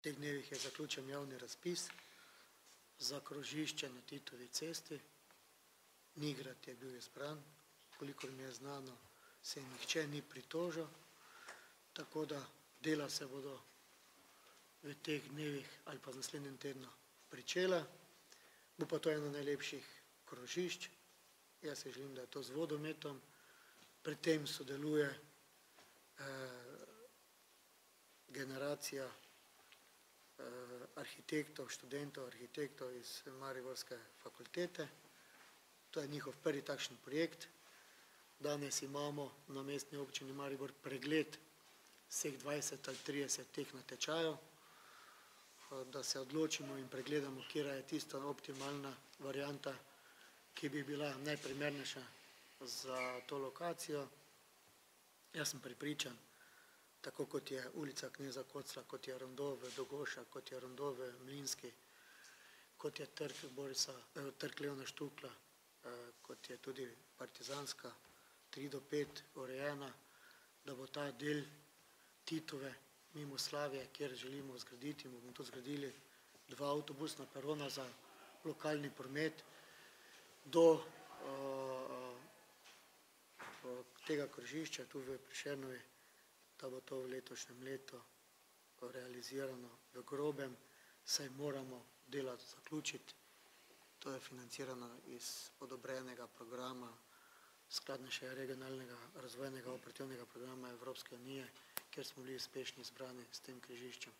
teh dnevih je zaključen javni razpis za krožišče na Titovi cesti. Nigrad je bil izbran, kolikor mi je znano, se nihče ni pritožil, tako da dela se bodo v teh dnevih ali pa z naslednjem tednu pričela. Bo pa to eno najlepših krožišč. Jaz si želim, da je to z vodometom. Pri tem sodeluje generacija arhitektov, študentov arhitektov iz Mariborske fakultete. To je njihov prvi takšen projekt. Danes imamo na mestni občini Maribor pregled vseh 20 ali 30 teh natečajev, da se odločimo in pregledamo, katera je tista optimalna varianta, ki bi bila najprimernejša za to lokacijo. Jaz sem prepričan, tako kot je ulica Kneza Kocla, kot je Rondo v Dogoša, kot je Rondo v Mlinski, kot je trg Leona Štukla, kot je tudi Partizanska 3 do 5 urejena, da bo ta del Titove mimo Slavije, kjer želimo zgraditi, bomo to zgradili 2 avtobusna perona za lokalni promet, do tega krožišča tu v Prešernovi, da bo to v letošnjem letu realizirano v grobem, saj moramo dela zaključiti. To je financirano iz odobrenega programa skladnejšega regionalnega razvojnega operativnega programa Evropske unije, kjer smo bili uspešno izbrani s tem križiščem.